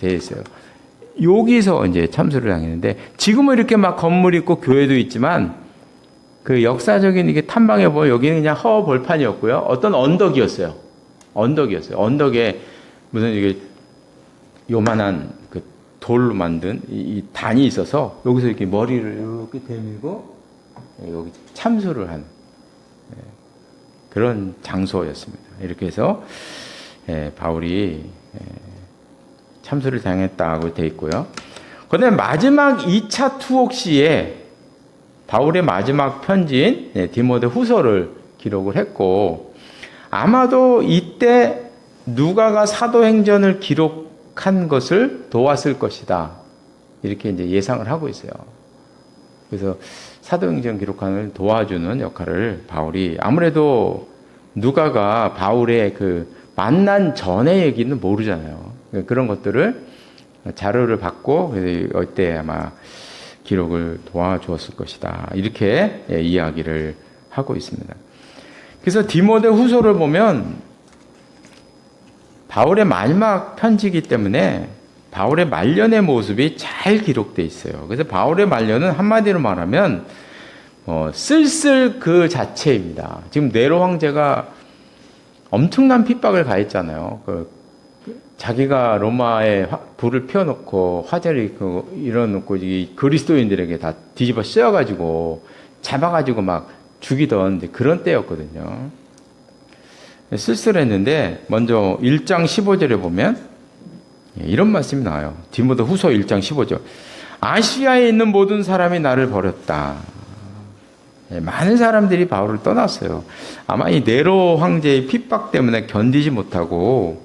돼 있어요. 여기서 이제 참수를 당했는데 지금은 이렇게 막 건물 있고 교회도 있지만 그 역사적인 이게 탐방해 보면 여기는 그냥 허벌판이었고요. 어떤 언덕이었어요. 언덕에 무슨 이게 요만한 그 돌로 만든 이 단이 있어서 여기서 이렇게 머리를 이렇게 대밀고 여기 참수를 하는 그런 장소였습니다. 이렇게 해서 바울이 참수를 당했다고 되어 있고요. 그다음에 마지막 2차 투옥 시에 바울의 마지막 편지인 디모데 후서를 기록을 했고 아마도 이때 누가가 사도행전을 기록한 것을 도왔을 것이다. 이렇게 이제 예상을 하고 있어요. 그래서 사도행전 기록하는 도와주는 역할을 바울이 아무래도 누가가 바울의 그 만난 전의 얘기는 모르잖아요. 그런 것들을 자료를 받고 이때 아마 기록을 도와주었을 것이다. 이렇게 이야기를 하고 있습니다. 그래서 디모데 후서를 보면 바울의 마지막 편지이기 때문에 바울의 말년의 모습이 잘 기록되어 있어요. 그래서 바울의 말년은 한마디로 말하면 쓸쓸 그 자체입니다. 지금 네로 황제가 엄청난 핍박을 가했잖아요. 자기가 로마에 불을 피워놓고 화재를 일어놓고 이 그리스도인들에게 다 뒤집어 씌워가지고 잡아가지고 막 죽이던 그런 때였거든요. 쓸쓸했는데 먼저 1장 15절에 보면 이런 말씀이 나와요. 디모데 후서 1장 15절. 아시아에 있는 모든 사람이 나를 버렸다. 많은 사람들이 바울을 떠났어요. 아마 이 네로 황제의 핍박 때문에 견디지 못하고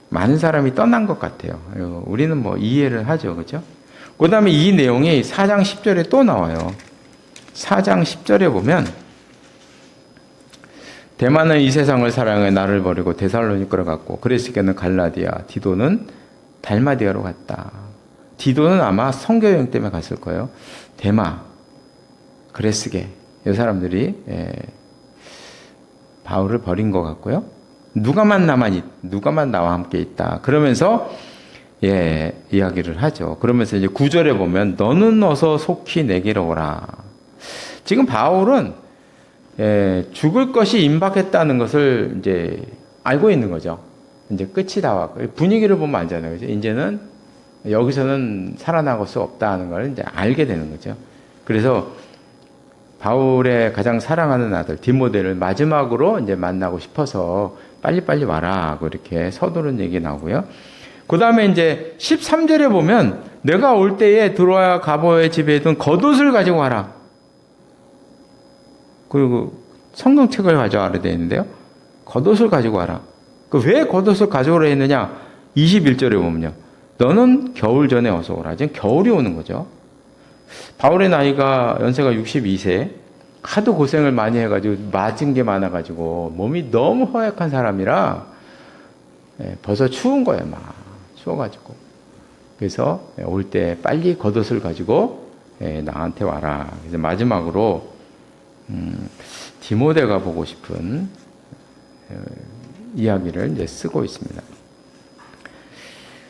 많은 사람이 떠난 것 같아요. 우리는 뭐 이해를 하죠. 그죠? 그 다음에 이 내용이 4장 10절에 또 나와요. 4장 10절에 보면 대만은 이 세상을 사랑해 나를 버리고 데살로니가로 갔고 그레스게는 갈라디아, 디도는 달마디아로 갔다. 디도는 아마 선교여행 때문에 갔을 거예요. 데마, 그레스게 이 사람들이 바울을 버린 것 같고요. 누가만 나와 함께 있다. 그러면서 이야기를 하죠. 그러면서 이제 9절에 보면 너는 어서 속히 내게로 오라. 지금 바울은 죽을 것이 임박했다는 것을 이제 알고 있는 거죠. 이제 끝이 다 왔고 분위기를 보면 알잖아요. 그죠? 이제는 여기서는 살아나갈 수 없다는 걸 이제 알게 되는 거죠. 그래서 바울의 가장 사랑하는 아들 디모데를 마지막으로 이제 만나고 싶어서 빨리빨리 와라 하고 이렇게 서두른 얘기 나오고요. 그 다음에 이제 13절에 보면 내가 올 때에 드로아 가보의 집에 있던 겉옷을 가지고 와라. 그리고 성경책을 가져와라 되어 있는데요. 겉옷을 가지고 와라. 왜 겉옷을 가져오라 했느냐? 21절에 보면요. 너는 겨울 전에 어서 오라. 지금 겨울이 오는 거죠. 바울의 나이가 연세가 62세. 하도 고생을 많이 해가지고 맞은 게 많아가지고 몸이 너무 허약한 사람이라 벌써 추운 거예요. 막 추워가지고. 그래서 올 때 빨리 겉옷을 가지고 나한테 와라. 그래서 마지막으로 디모데가 보고 싶은 이야기를 이제 쓰고 있습니다.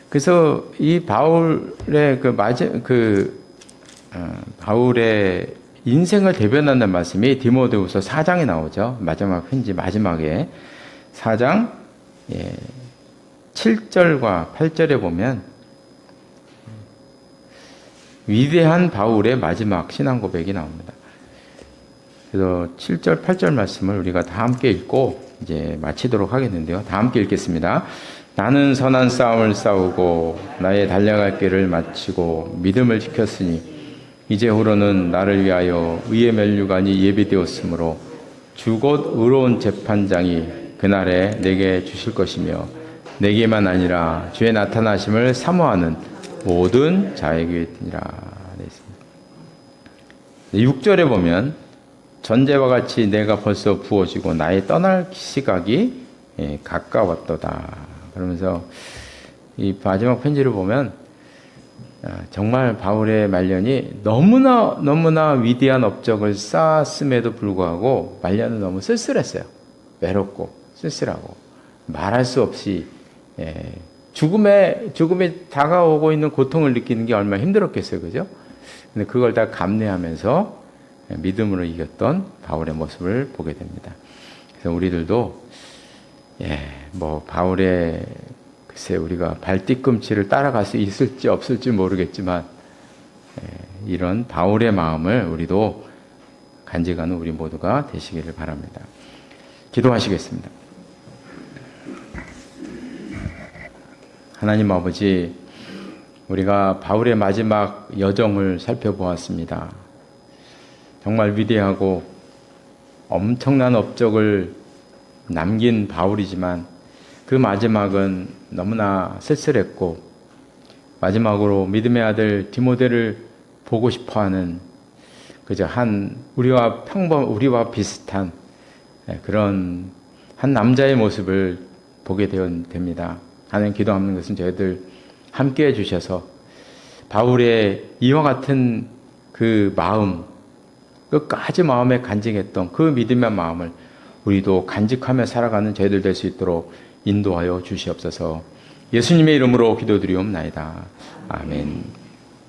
그래서 이 바울의 바울의 인생을 대변하는 말씀이 디모데후서 4장에 나오죠. 마지막 편지 마지막에 4장 7절과 8절에 보면 위대한 바울의 마지막 신앙 고백이 나옵니다. 그래서 7절, 8절 말씀을 우리가 다 함께 읽고 이제 마치도록 하겠는데요. 다 함께 읽겠습니다. 나는 선한 싸움을 싸우고 나의 달려갈 길을 마치고 믿음을 지켰으니 이제후로는 나를 위하여 의의 면류관이 예비되었으므로 주 곧 의로운 재판장이 그날에 내게 주실 것이며 내게만 아니라 주의 나타나심을 사모하는 모든 자에게 있니라. 6절에 보면 전제와 같이 내가 벌써 부어지고 나의 떠날 시각이 가까웠도다. 그러면서 이 마지막 편지를 보면 정말 바울의 말년이 너무나 위대한 업적을 쌓았음에도 불구하고 말년은 너무 쓸쓸했어요. 외롭고 쓸쓸하고 말할 수 없이 죽음에 다가오고 있는 고통을 느끼는 게 얼마나 힘들었겠어요. 그죠? 근데 그걸 다 감내하면서 믿음으로 이겼던 바울의 모습을 보게 됩니다. 그래서 우리들도 바울의 글쎄 우리가 발뒤꿈치를 따라갈 수 있을지 없을지 모르겠지만 이런 바울의 마음을 우리도 간직하는 우리 모두가 되시기를 바랍니다. 기도하시겠습니다. 하나님 아버지, 우리가 바울의 마지막 여정을 살펴보았습니다. 정말 위대하고 엄청난 업적을 남긴 바울이지만 그 마지막은 너무나 쓸쓸했고 마지막으로 믿음의 아들 디모데를 보고 싶어하는 그저 우리와 비슷한 그런 한 남자의 모습을 보게 됩니다. 하나님 기도하는 것은 저희들 함께 해주셔서 바울의 이와 같은 그 마음, 끝까지 마음에 간직했던 그 믿음의 마음을 우리도 간직하며 살아가는 저희들 될 수 있도록 인도하여 주시옵소서. 예수님의 이름으로 기도드리옵나이다. 아멘.